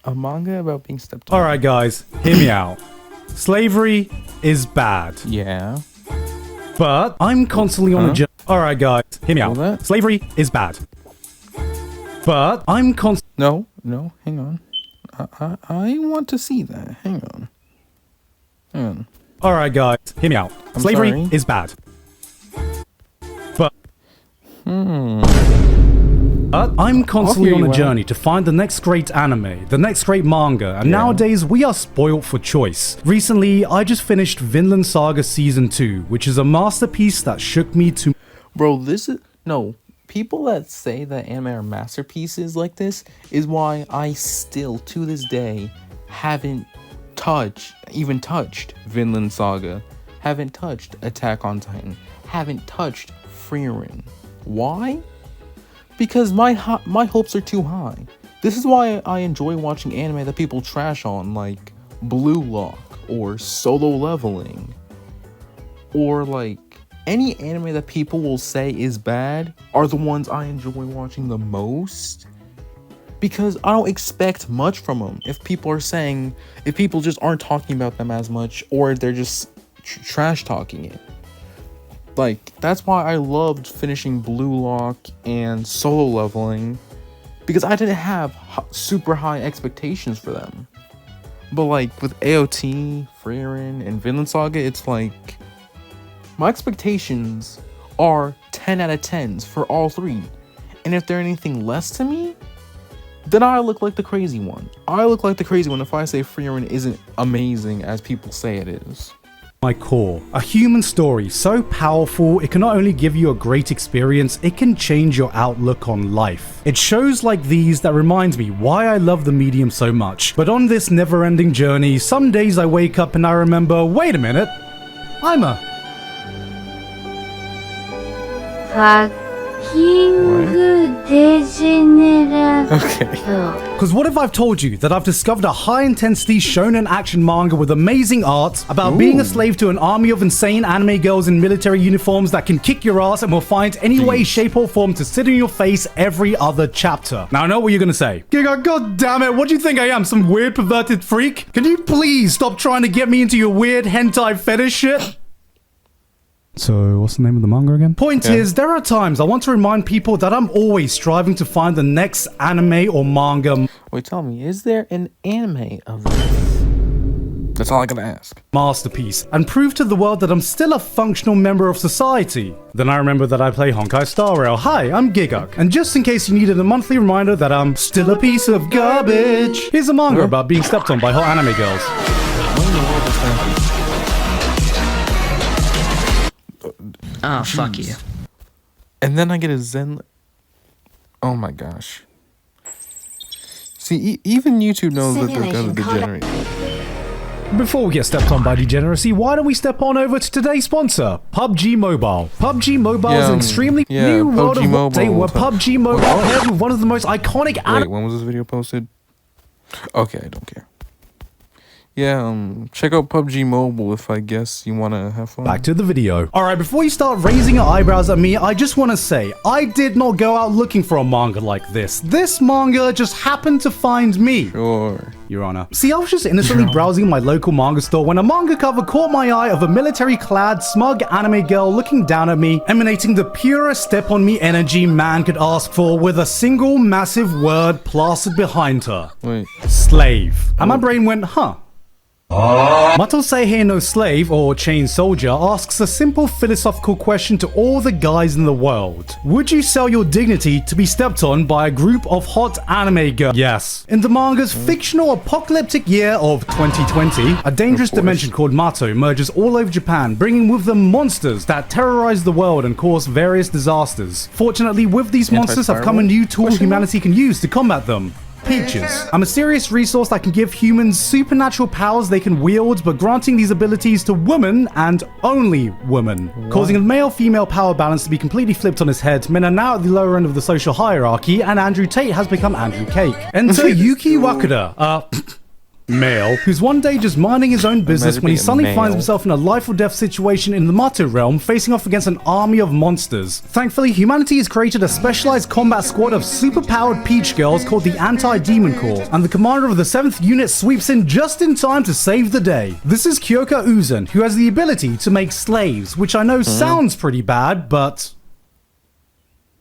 A manga about being stepped on. Alright guys, hear me out. Slavery is bad. Yeah. But I'm constantly on a journey. Alright guys, hear me out. What? Slavery is bad. But I'm constantly... No, hang on. I want to see that. Hang on. Alright guys, hear me out. Slavery sorry. is bad. But... But I'm constantly on a journey to find the next great anime, the next great manga, and nowadays we are spoilt for choice. Recently, I just finished Vinland Saga Season 2, which is a masterpiece that shook me to... Bro, this is... No. People that say that anime are masterpieces like this is why I still, to this day, haven't even touched Vinland Saga, haven't touched Attack on Titan, haven't touched Frieren. Why? Because my hopes are too high. This is why I enjoy watching anime that people trash on, like Blue Lock or Solo Leveling, or like any anime that people will say is bad are the ones I enjoy watching the most, because I don't expect much from them. If people just aren't talking about them as much, or they're just trash talking it. Like, that's why I loved finishing Blue Lock and Solo Leveling, because I didn't have super high expectations for them. But like with AOT, Frieren, and Vinland Saga, it's like my expectations are 10 out of 10s for all three. And if they're anything less to me, then I look like the crazy one. I look like the crazy one if I say Frieren isn't amazing as people say it is. My core. A human story so powerful, it can not only give you a great experience, it can change your outlook on life. It's shows like these that reminds me why I love the medium so much. But on this never-ending journey, some days I wake up and I remember, wait a minute, I'm a... Okay. Because what if I've told you that I've discovered a high-intensity shonen action manga with amazing art about being a slave to an army of insane anime girls in military uniforms that can kick your ass and will find any way, shape, or form to sit in your face every other chapter? Now I know what you're gonna say. Giga, god damn it, what do you think I am, some weird perverted freak? Can you please stop trying to get me into your weird hentai fetish shit? So, what's the name of the manga again? Point is, there are times I want to remind people that I'm always striving to find the next anime or manga Wait, tell me, is there an anime of this? That's all I gotta ask. masterpiece and prove to the world that I'm still a functional member of society. Then I remember that I play Honkai Star Rail. Hi, I'm Giguk. And just in case you needed a monthly reminder that I'm still a piece of garbage, here's a manga about being stepped on by hot anime girls. Oh, fuck you. And then I get a Zen... Oh my gosh. See, even YouTube knows that they're gonna degenerate. Before we get stepped on by degeneracy, why don't we step on over to today's sponsor, PUBG Mobile. PUBG Mobile is an extremely new world of update where PUBG Mobile paired with one of the most iconic Wait, when was this video posted? Okay, I don't care. Yeah, check out PUBG Mobile if I guess you want to have fun. Back to the video. Alright, before you start raising your eyebrows at me, I just want to say, I did not go out looking for a manga like this. This manga just happened to find me. Sure. Your Honor. See, I was just innocently browsing my local manga store when a manga cover caught my eye of a military-clad, smug anime girl looking down at me, emanating the purest step-on-me energy man could ask for with a single massive word plastered behind her. Wait. Slave. And my brain went, huh. Mato Seihei no Slave, or Chain Soldier, asks a simple philosophical question to all the guys in the world. Would you sell your dignity to be stepped on by a group of hot anime girls? Yes. In the manga's fictional apocalyptic year of 2020, a dangerous dimension called Mato emerges all over Japan, bringing with them monsters that terrorize the world and cause various disasters. Fortunately, with these monsters have come a new tool humanity can use to combat them. Peaches, a mysterious resource that can give humans supernatural powers they can wield, but granting these abilities to women and only women, causing the male-female power balance to be completely flipped on its head. Men are now at the lower end of the social hierarchy, and Andrew Tate has become Andrew Cake. Enter Yuki Wakura, male, who's one day just minding his own business Imagine when he being a suddenly finds male. himself in a life or death situation in the Mato realm, facing off against an army of monsters. Thankfully, humanity has created a specialized combat squad of superpowered peach girls called the Anti-Demon Corps, and the commander of the 7th unit sweeps in just in time to save the day. This is Kyoka Uzen, who has the ability to make slaves, which I know sounds pretty bad, but...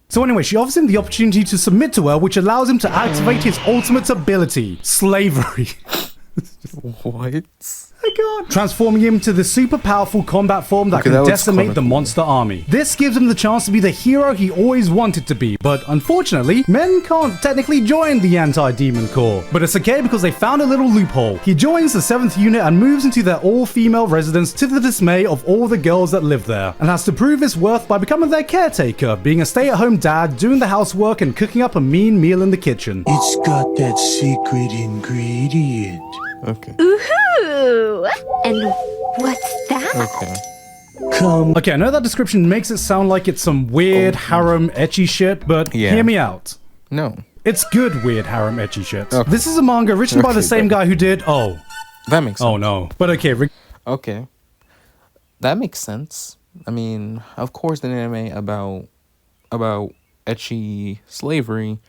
So anyway, she offers him the opportunity to submit to her, which allows him to activate his ultimate ability, slavery. What? I can't. Transforming him to the super powerful combat form that Okay, can that looks decimate kinda the cool. monster army. This gives him the chance to be the hero he always wanted to be, but unfortunately, men can't technically join the Anti-Demon Corps. But it's okay because they found a little loophole. He joins the 7th unit and moves into their all-female residence to the dismay of all the girls that live there, and has to prove his worth by becoming their caretaker, being a stay-at-home dad, doing the housework, and cooking up a mean meal in the kitchen. It's got that secret ingredient. Okay. Ooh, and what's that? Okay. Come Okay, I know that description makes it sound like it's some weird harem ecchi shit, but Yeah. hear me out. No. It's good weird harem ecchi shit. Okay. This is a manga written by the Okay, same then. guy who did That makes sense. oh no. But okay, Okay. That makes sense. I mean, of course, an anime about ecchi slavery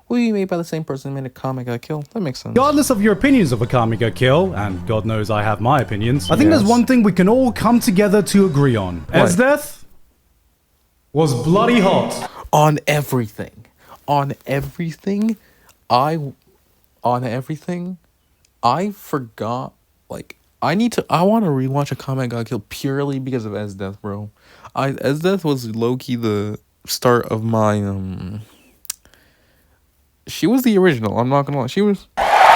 will be made by the same person who made a Akame ga Kill. That makes sense. regardless of your opinions of Akame ga Kill, and God knows I have my opinions, I think there's Yes. one thing we can all come together to agree on. What? Esdeath was bloody hot. On everything. On everything. I forgot. Like, I want to rewatch Akame ga Kill purely because of Esdeath, bro. Esdeath was low-key the start of my, she was the original, I'm not gonna lie. She was...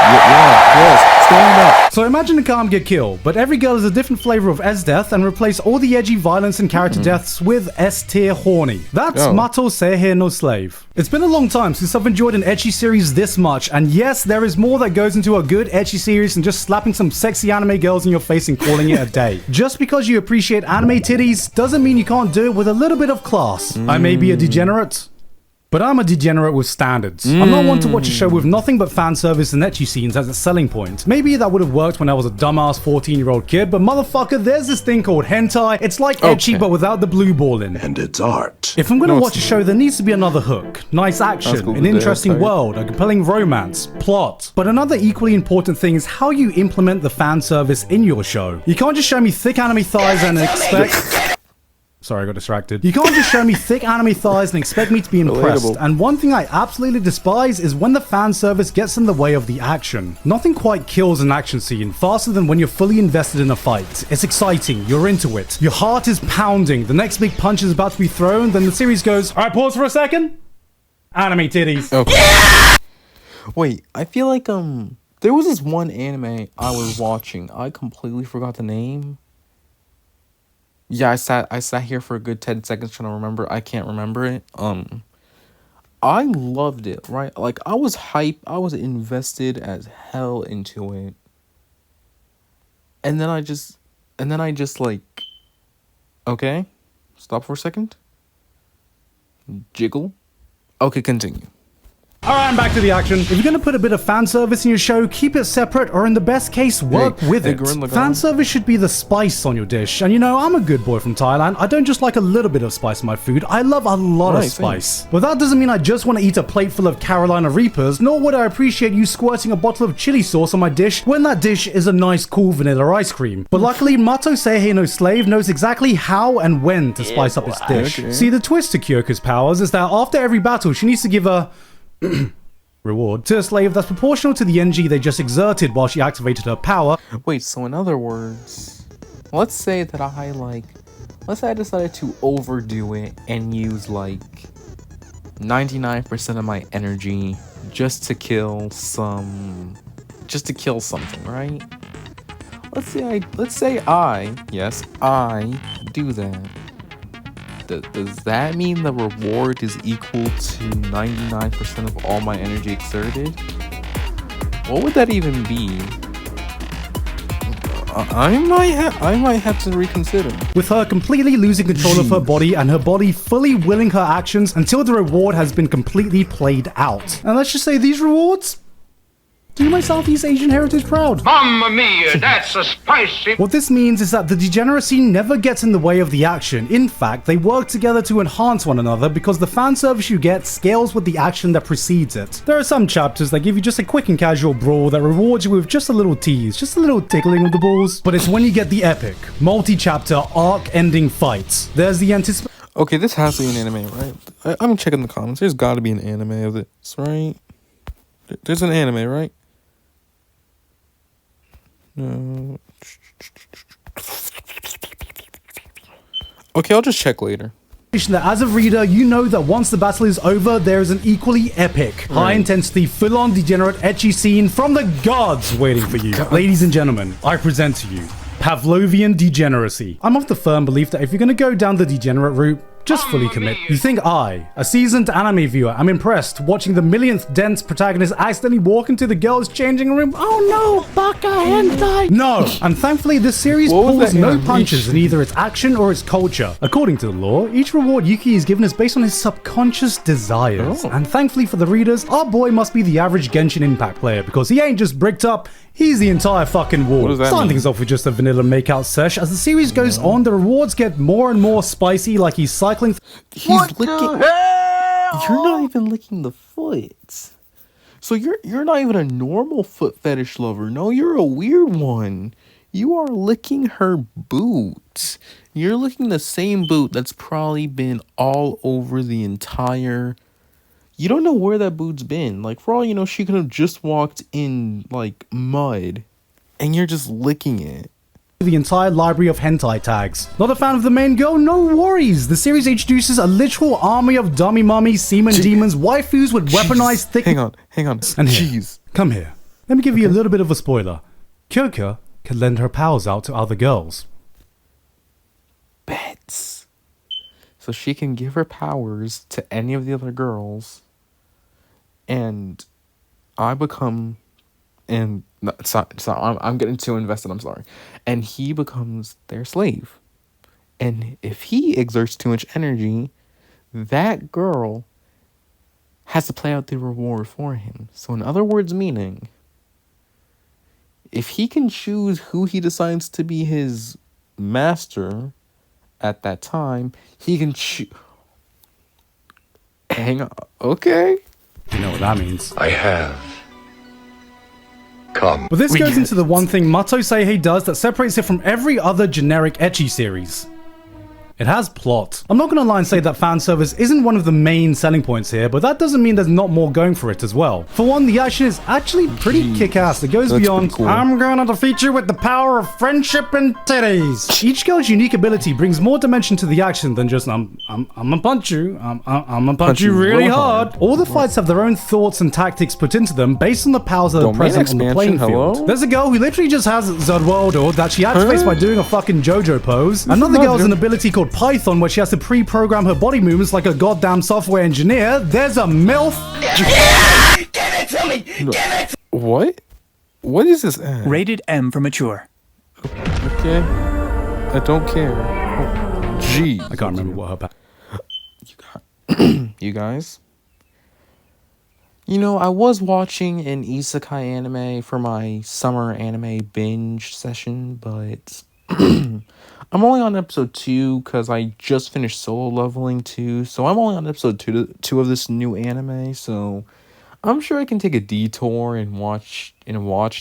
Yes, stand up. So imagine Akame ga Kill, but every girl is a different flavor of Esdeath and replace all the edgy violence and character deaths with S-tier horny. That's Oh. Mato Seihe no Slave. It's been a long time since I've enjoyed an ecchi series this much, and yes, there is more that goes into a good ecchi series than just slapping some sexy anime girls in your face and calling it a day. Just because you appreciate anime titties doesn't mean you can't do it with a little bit of class. I may be a degenerate, but I'm a degenerate with standards. I'm not one to watch a show with nothing but fan service and ecchi scenes as its selling point. Maybe that would have worked when I was a dumbass 14-year-old kid, but motherfucker, there's this thing called hentai. It's like ecchi Okay. but without the blue ball in. and it's art. If I'm gonna No, watch a it's show, there needs to be another hook. Nice action, cool. an interesting Yeah, world, a compelling romance, plot. But another equally important thing is how you implement the fan service in your show. You can't just show me thick anime thighs and expect... Sorry, I got distracted. You can't just show me thick anime thighs and expect me to be impressed. Relatable. And one thing I absolutely despise is when the fan service gets in the way of the action. Nothing quite kills an action scene faster than when you're fully invested in a fight. It's exciting, you're into it. Your heart is pounding, the next big punch is about to be thrown, then the series goes, alright, pause for a second. Anime titties. Okay. Wait, I feel like there was this one anime I was watching. I completely forgot the name. Yeah, I sat here for a good 10 seconds trying to remember. I can't remember it. I loved it, right? Like, I was hype. I was invested as hell into it. And then I just like, okay, stop for a second. Jiggle. Okay, continue. Alright, I'm back to the action. If you're gonna put a bit of fan service in your show, keep it separate or in the best case, work Hey, with hey, it. Gorilla Fan Girl. service should be the spice on your dish. And you know, I'm a good boy from Thailand. I don't just like a little bit of spice in my food. I love a lot of Right, spice. But that doesn't mean I just want to eat a plate full of Carolina Reapers, nor would I appreciate you squirting a bottle of chili sauce on my dish when that dish is a nice cool vanilla ice cream. But luckily, Mato Seihe no Slave knows exactly how and when to spice up its dish. Okay. See, the twist to Kyoko's powers is that after every battle, she needs to give a reward to a slave that's proportional to the NG they just exerted while she activated her power. Wait, so in other words, let's say I decided to overdo it and use like 99% of my energy just to kill something, right? Let's say I do that. Does that mean the reward is equal to 99% of all my energy exerted? What would that even be? I might have to reconsider. With her completely losing control of her body and her body fully willing her actions until the reward has been completely played out. And let's just say these rewards Do my Southeast Asian heritage proud. Mamma mia, that's a spicy. What this means is that the degeneracy never gets in the way of the action. In fact, they work together to enhance one another because the fan service you get scales with the action that precedes it. There are some chapters that give you just a quick and casual brawl that rewards you with just a little tease, just a little tickling of the balls. But it's when you get the epic, multi-chapter, arc-ending fights. There's the anticipation. Okay, this has to be an anime, right? I'm checking the comments. There's got to be an anime of this, right? There's an anime, right? No. Okay, I'll just check later. That as a reader, you know that once the battle is over, there is an equally epic, high-intensity, full-on degenerate ecchi scene from the gods waiting for you. Ladies and gentlemen, I present to you Pavlovian degeneracy. I'm of the firm belief that if you're going to go down the degenerate route, just fully commit. You think I, a seasoned anime viewer, am impressed watching the millionth dense protagonist accidentally walk into the girls' changing room? Oh no, baka hentai! No! And thankfully this series pulls no punches in either its action or its culture. According to the lore, each reward Yuki is given is based on his subconscious desires. And thankfully for the readers, our boy must be the average Genshin Impact player because he ain't just bricked up, he's the entire fucking wall. Starting things off with just a vanilla makeout sesh. As the series goes on, the rewards get more and more spicy, like he's cycling. He's licking. You're not even licking the foot. So you're not even a normal foot fetish lover. No, you're a weird one. You are licking her boot. You're licking the same boot that's probably been all over the entire. You don't know where that boot's been. Like, for all you know, she could have just walked in, like, mud. And you're just licking it. The entire library of hentai tags. Not a fan of the main girl? No worries. The series introduces a literal army of dummy mummies, semen demons, waifus with weaponized thick... Hang on. And here, come here. Let me give you a little bit of a spoiler. Kyoka can lend her powers out to other girls. Bets. So she can give her powers to any of the other girls. And I become... And I'm getting too invested, I'm sorry. And he becomes their slave. And if he exerts too much energy, that girl has to play out the reward for him. So in other words, meaning, if he can choose who he decides to be his master at that time, he can choose... Hang on. Okay. You know what that means. I have. Come. But this goes into the one thing Mato Seihei does that separates it from every other generic ecchi series. It has plot. I'm not gonna lie and say that fan service isn't one of the main selling points here, but that doesn't mean there's not more going for it as well. For one, the action is actually pretty kick-ass. It goes beyond, cool. I'm gonna defeat you with the power of friendship and titties. Each girl's unique ability brings more dimension to the action than just, I'm gonna punch you, I'm gonna punch you really hard. All the fights have their own thoughts and tactics put into them based on the powers that are present on the playing field. There's a girl who literally just has Zodwaldo that she activates by doing a fucking JoJo pose. Another girl has an ability called Python where she has to pre-program her body movements like a goddamn software engineer. There's a MILF. Give it to me! Give it! What? What is this? Rated M for mature. Okay. I don't care. Oh, G. I can't remember what her You guys? You know, I was watching an isekai anime for my summer anime binge session, but I'm only on episode 2 because I just finished Solo Leveling 2, so I'm only on episode 2 of this new anime, so I'm sure I can take a detour and watch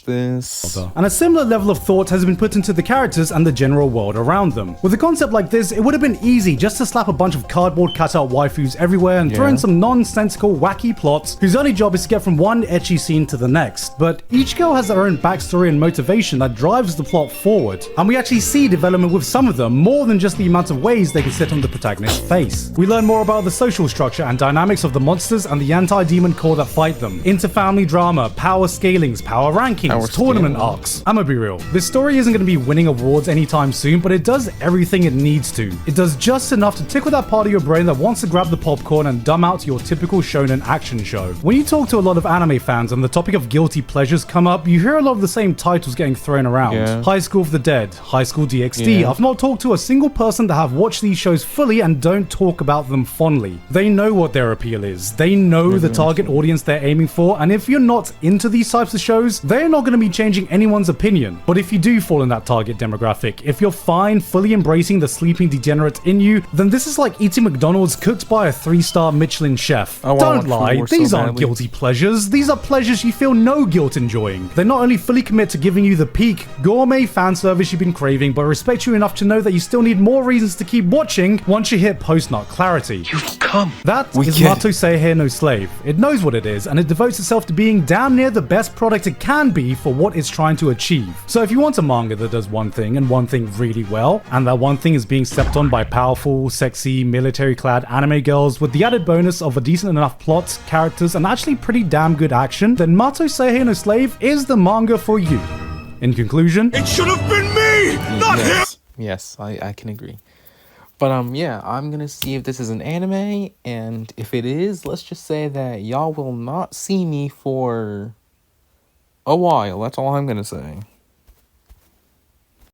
this. And a similar level of thought has been put into the characters and the general world around them. With a concept like this, it would have been easy just to slap a bunch of cardboard cutout waifus everywhere and throw in some nonsensical, wacky plots whose only job is to get from one ecchi scene to the next. But each girl has their own backstory and motivation that drives the plot forward. And we actually see development with some of them, more than just the amount of ways they can sit on the protagonist's face. We learn more about the social structure and dynamics of the monsters and the anti-demon core that fight them, interfamily drama, power scalings, power rankings, tournament arcs. I'ma be real, this story isn't going to be winning awards anytime soon, but it does everything it needs to. It does just enough to tickle that part of your brain that wants to grab the popcorn and dumb out your typical shonen action show. When you talk to a lot of anime fans and the topic of guilty pleasures come up, you hear a lot of the same titles getting thrown around. High School of the Dead, High School DxD. I've not talked to a single person that have watched these shows fully and don't talk about them fondly. They know what their appeal is. They know the target audience they're aiming for, and if you're not into these types of shows, shows, they're not going to be changing anyone's opinion. But if you do fall in that target demographic, if you're fine fully embracing the sleeping degenerate in you, then this is like eating McDonald's cooked by a 3-star Michelin chef. Oh, I Don't want lie, food so these aren't badly. guilty pleasures. These are pleasures you feel no guilt enjoying. They not only fully commit to giving you the peak gourmet fan service you've been craving, but respect you enough to know that you still need more reasons to keep watching once you hit post-nut clarity. You've come. That We is get Mato Seihe no Slave. It knows what it is, and it devotes itself to being damn near the best product it can be for what it's trying to achieve. So if you want a manga that does one thing and one thing really well, and that one thing is being stepped on by powerful, sexy, military-clad anime girls with the added bonus of a decent enough plot, characters, and actually pretty damn good action, then Mato Seihe no Slave is the manga for you. In conclusion, It should have been me, not him. Yes, I can agree. But yeah, I'm gonna see if this is an anime, and if it is, let's just say that y'all will not see me for a while. That's all I'm gonna say.